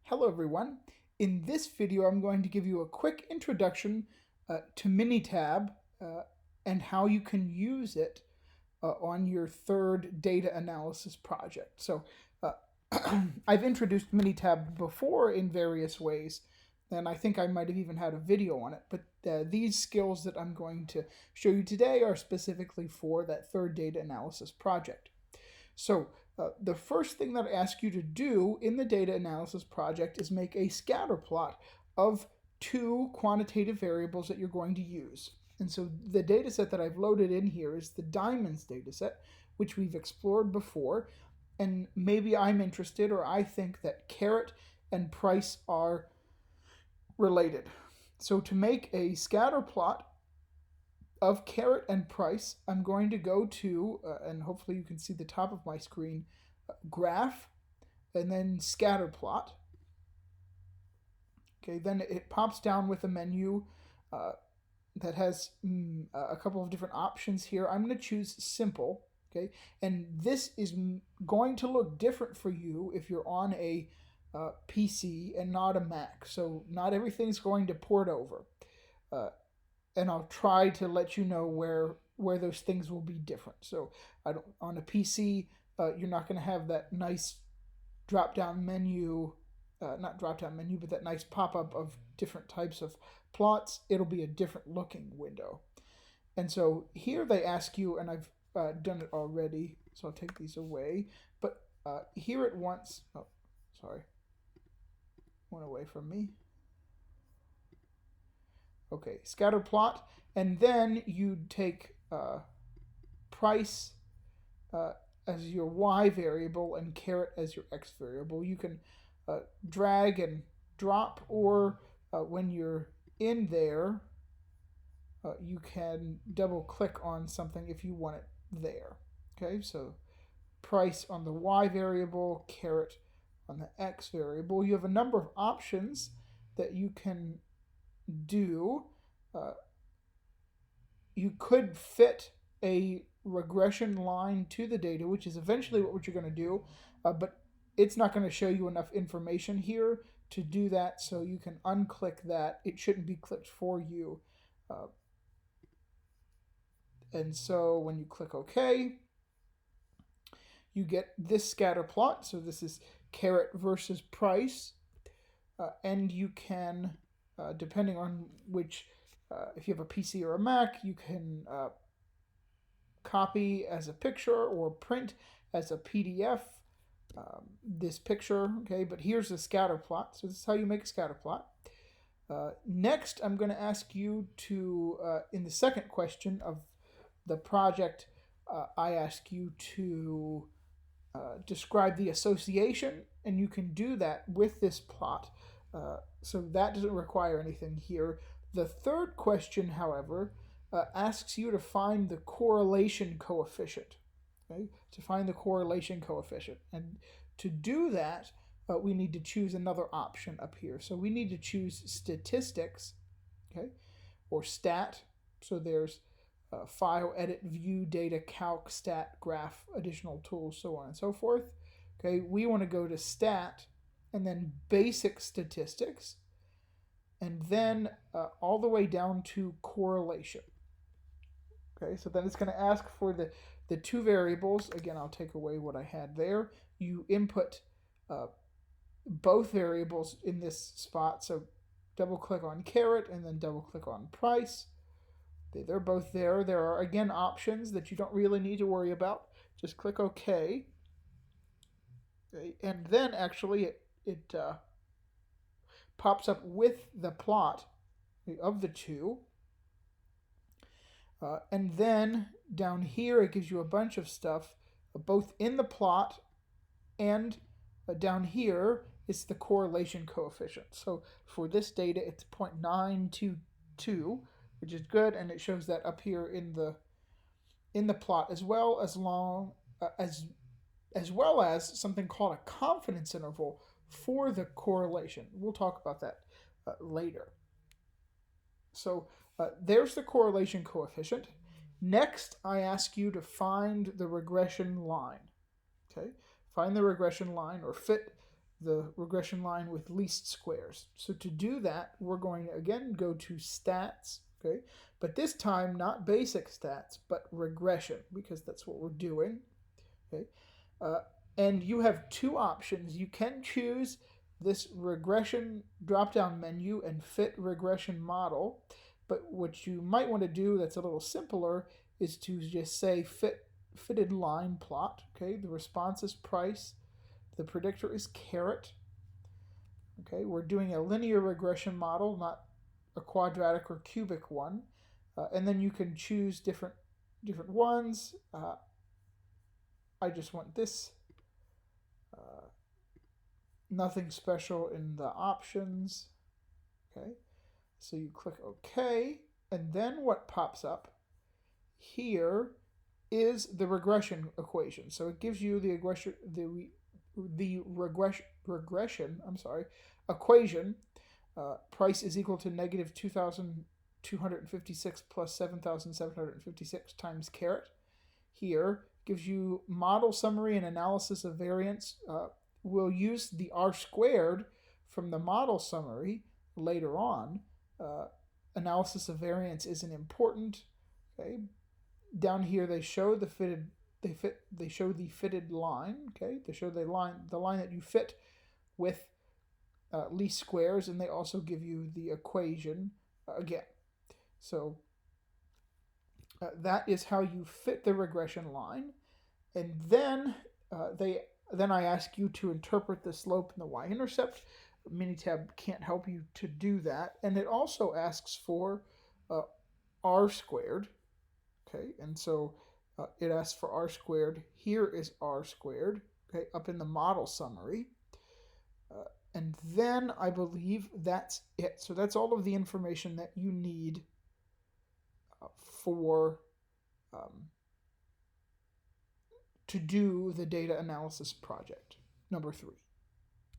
Hello everyone. In this video I'm going to give you a quick introduction to Minitab and how you can use it on your third data analysis project. So I've introduced Minitab before in various ways, and I think I might have even had a video on it, but these skills that I'm going to show you today are specifically for that third data analysis project. So the first thing that I ask you to do in the data analysis project is make a scatter plot of two quantitative variables that you're going to use. And so the data set that I've loaded in here is the diamonds data set, which we've explored before. And maybe I'm interested, or I think that carat and price are related. So to make a scatter plot of carat and price, I'm going to go to, and hopefully you can see the top of my screen, graph, and then scatter plot. Okay, then it pops down with a menu that has a couple of different options here. I'm going to choose simple. Okay, and this is going to look different for you if you're on a PC and not a Mac. So not everything's going to port over. And I'll try to let you know where those things will be different. So on a PC, you're not going to have that nice drop-down menu, not drop-down menu, but that nice pop-up of different types of plots. It'll be a different looking window. And so here they ask you, and I've done it already, so I'll take these away. But here it wants, oh, sorry, went away from me. Okay, scatter plot, and then you take price as your y variable and carat as your x variable. You can drag and drop, or when you're in there, you can double click on something if you want it there. Okay, so price on the y variable, carat on the x variable. You have a number of options that you can do. You could fit a regression line to the data, which is eventually what you're going to do, but it's not going to show you enough information here to do that, so you can unclick that. It shouldn't be clicked for you. And so when you click OK, you get this scatter plot. So this is carat versus price, and you can, depending on which, if you have a PC or a Mac, you can copy as a picture or print as a PDF this picture. Okay, but here's the scatter plot. So this is how you make a scatter plot. Next, I'm going to ask you to, in the second question of the project, I ask you to describe the association, and you can do that with this plot. So that doesn't require anything here. The third question, however, asks you to find the correlation coefficient. Okay? To find the correlation coefficient. And to do that, we need to choose another option up here. So we need to choose statistics, okay, or stat. So there's file, edit, view, data, calc, stat, graph, additional tools, so on and so forth. Okay, we want to go to stat and then basic statistics, and then all the way down to correlation. Okay, so then it's going to ask for the two variables. Again, I'll take away what I had there. You input both variables in this spot. So double click on carat and then double click on price. They're both there. There are, again, options that you don't really need to worry about. Just click OK. Okay, and then actually it pops up with the plot of the two. And then down here it gives you a bunch of stuff, both in the plot and down here is the correlation coefficient. So for this data it's 0.922, which is good, and it shows that up here in the plot, as well as something called a confidence interval for the correlation. We'll talk about that later. So there's the correlation coefficient. Next, I ask you to find the regression line. Okay, find the regression line, or fit the regression line with least squares. So to do that, we're going to again go to stats, okay? But this time not basic stats, but regression, because that's what we're doing, okay? And you have two options. You can choose this regression drop-down menu and fit regression model, but what you might want to do that's a little simpler is to just say fitted line plot, okay? The response is price. The predictor is caret. Okay, we're doing a linear regression model, not a quadratic or cubic one. And then you can choose different ones. I just want this. Nothing special in the options. Okay, so you click OK, and then what pops up here is the regression equation. So it gives you the regression equation. Price is equal to negative 2,256 plus 7,756 times caret. Here gives you model summary and analysis of variance. We'll use the R squared from the model summary later on. Analysis of variance isn't important. Okay. Down here they show the fitted they show the fitted line. Okay, they show the line that you fit with least squares, and they also give you the equation again. So that is how you fit the regression line, and then I ask you to interpret the slope and the y-intercept. Minitab can't help you to do that, and it also asks for r squared. Okay, and so it asks for r squared. Here is r squared, okay, up in the model summary. And then I believe that's it. So that's all of the information that you need for to do the data analysis project number 3.